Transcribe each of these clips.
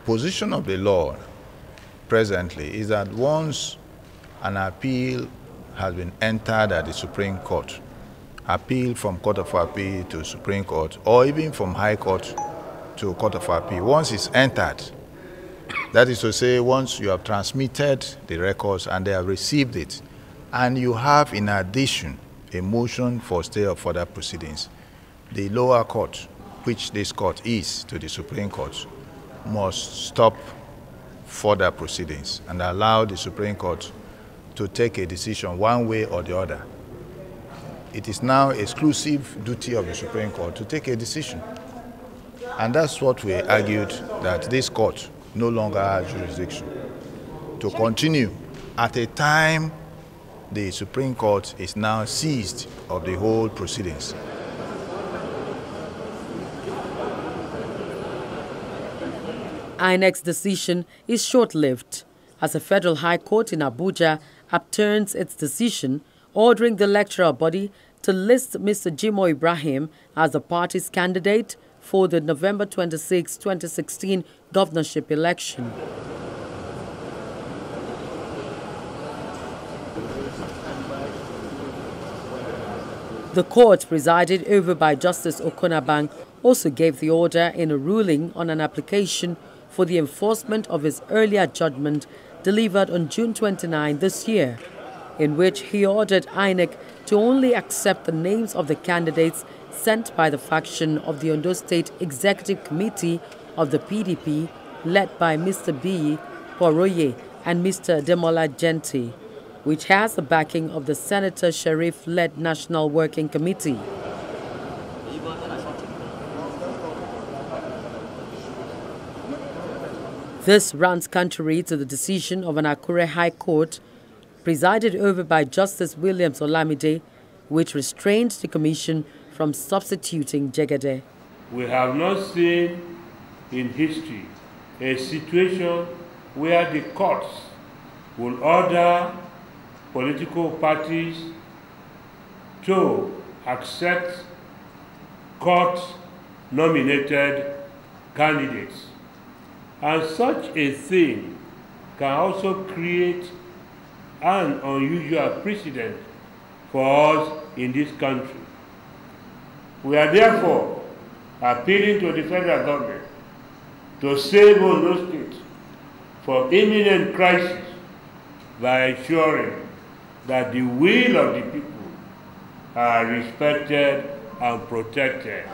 position of the law presently is that once an appeal has been entered at the Supreme Court, appeal from Court of Appeal to Supreme Court, or even from High Court to Court of Appeal, once it's entered, that is to say, once you have transmitted the records and they have received it, and you have in addition a motion for stay of further proceedings, the lower court, which this court is to the Supreme Court, must stop further proceedings and allow the Supreme Court to take a decision one way or the other. It is now exclusive duty of the Supreme Court to take a decision. And that's what we argued, that this court no longer has jurisdiction to continue at a time the Supreme Court is now seized of the whole proceedings. INEC's decision is short-lived, as the Federal High Court in Abuja upturns its decision ordering the electoral body to list Mr. Jimoh Ibrahim as the party's candidate for the November 26, 2016 governorship election. The court, presided over by Justice Okonabang, also gave the order in a ruling on an application for the enforcement of his earlier judgment delivered on June 29 this year, in which he ordered INEC to only accept the names of the candidates sent by the faction of the Ondo State Executive Committee of the PDP, led by Mr. Biyi Poroye and Mr. Demola Genti, which has the backing of the Senator Sharif-led National Working Committee. This runs contrary to the decision of an Akure High Court, presided over by Justice Williams Olamide, which restrained the Commission from substituting Jegede. We have not seen in history a situation where the courts will order political parties to accept court-nominated candidates. And such a thing can also create an unusual precedent for us in this country. We are therefore appealing to the federal government to save Ondo State from imminent crisis by ensuring that the will of the people are respected and protected.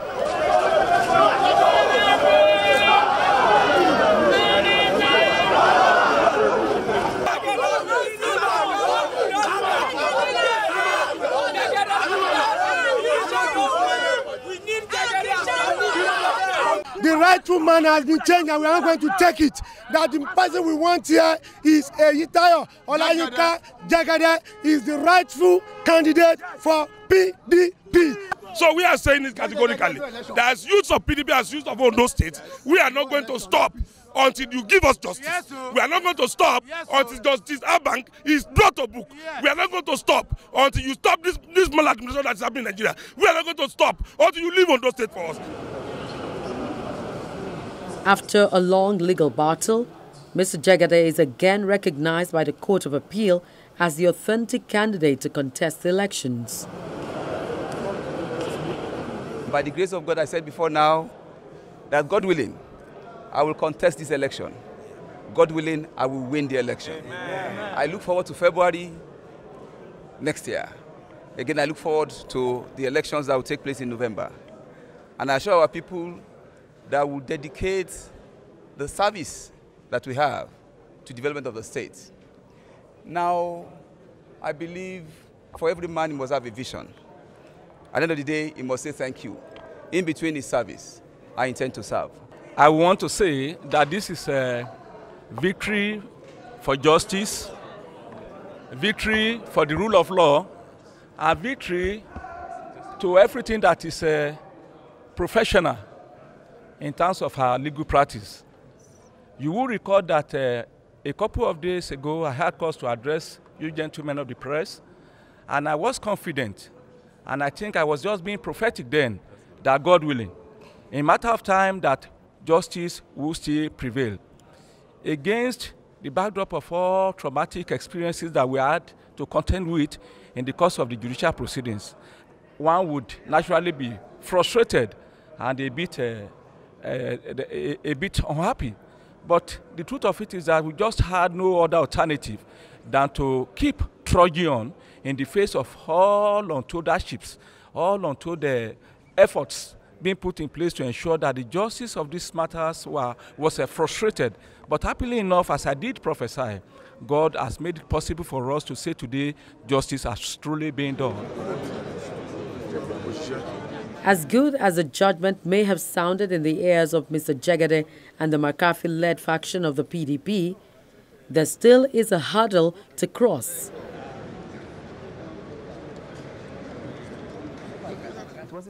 The rightful man has been changed and we are not going to take it. That the person we want here is Eyitayo Olayinka Jagade is the rightful candidate for PDP. So we are saying it categorically that as youths of PDP, as youths of Ondo State, we are not going to stop until you give us justice. Yes, we are not going to stop until Justice Abank is brought to book. Yes. We are not going to stop until you stop this maladministration that is happening in Nigeria. We are not going to stop until you leave Ondo State for us. After a long legal battle, Mr. Jagade is again recognized by the Court of Appeal as the authentic candidate to contest the elections. By the grace of God, I said before now that God willing, I will contest this election. God willing, I will win the election. Amen. I look forward to February next year. Again, I look forward to the elections that will take place in November. And I assure our people that will dedicate the service that we have to development of the state. Now, I believe for every man he must have a vision. At the end of the day, he must say thank you. In between his service, I intend to serve. I want to say that this is a victory for justice, a victory for the rule of law, a victory to everything that is professional in terms of our legal practice. You will recall that a couple of days ago, I had cause to address you gentlemen of the press, and I was confident, and I think I was just being prophetic then, that God willing, in a matter of time that justice will still prevail. against the backdrop of all traumatic experiences that we had to contend with in the course of the judicial proceedings, one would naturally be frustrated and a bit unhappy. But the truth of it is that we just had no other alternative than to keep trudging on in the face of all untold hardships, all untold efforts being put in place to ensure that the justice of these matters was frustrated. But happily enough, as I did prophesy, God has made it possible for us to say today, justice has truly been done. As good as the judgment may have sounded in the ears of Mr. Jegede and the McCarthy-led faction of the PDP, there still is a hurdle to cross.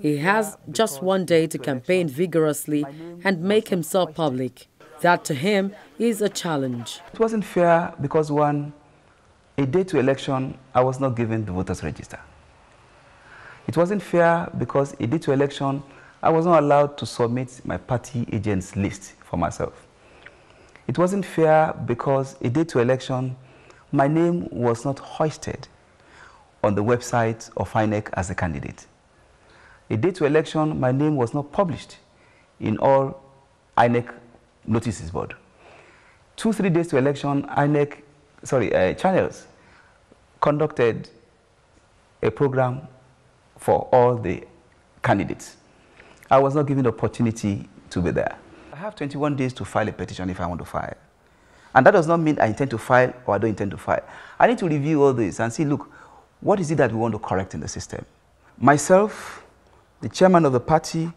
He has just one day to campaign vigorously and make himself public. That to him is a challenge. It wasn't fair because a day to election, I was not given the voters register. It wasn't fair because a day to election, I was not allowed to submit my party agents list for myself. It wasn't fair because a day to election, my name was not hoisted on the website of INEC as a candidate. A day to election, my name was not published in all INEC notices board. 2-3 days to election, channels conducted a program for all the candidates. I was not given the opportunity to be there. I have 21 days to file a petition if I want to file. And that does not mean I intend to file or I don't intend to file. I need to review all this and see, look, what is it that we want to correct in the system? Myself, the chairman of the party,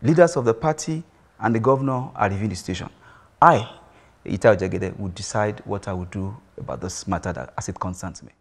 leaders of the party, and the governor are reviewing the situation. I, Itayo Jegede, would decide what I would do about this matter as it concerns me.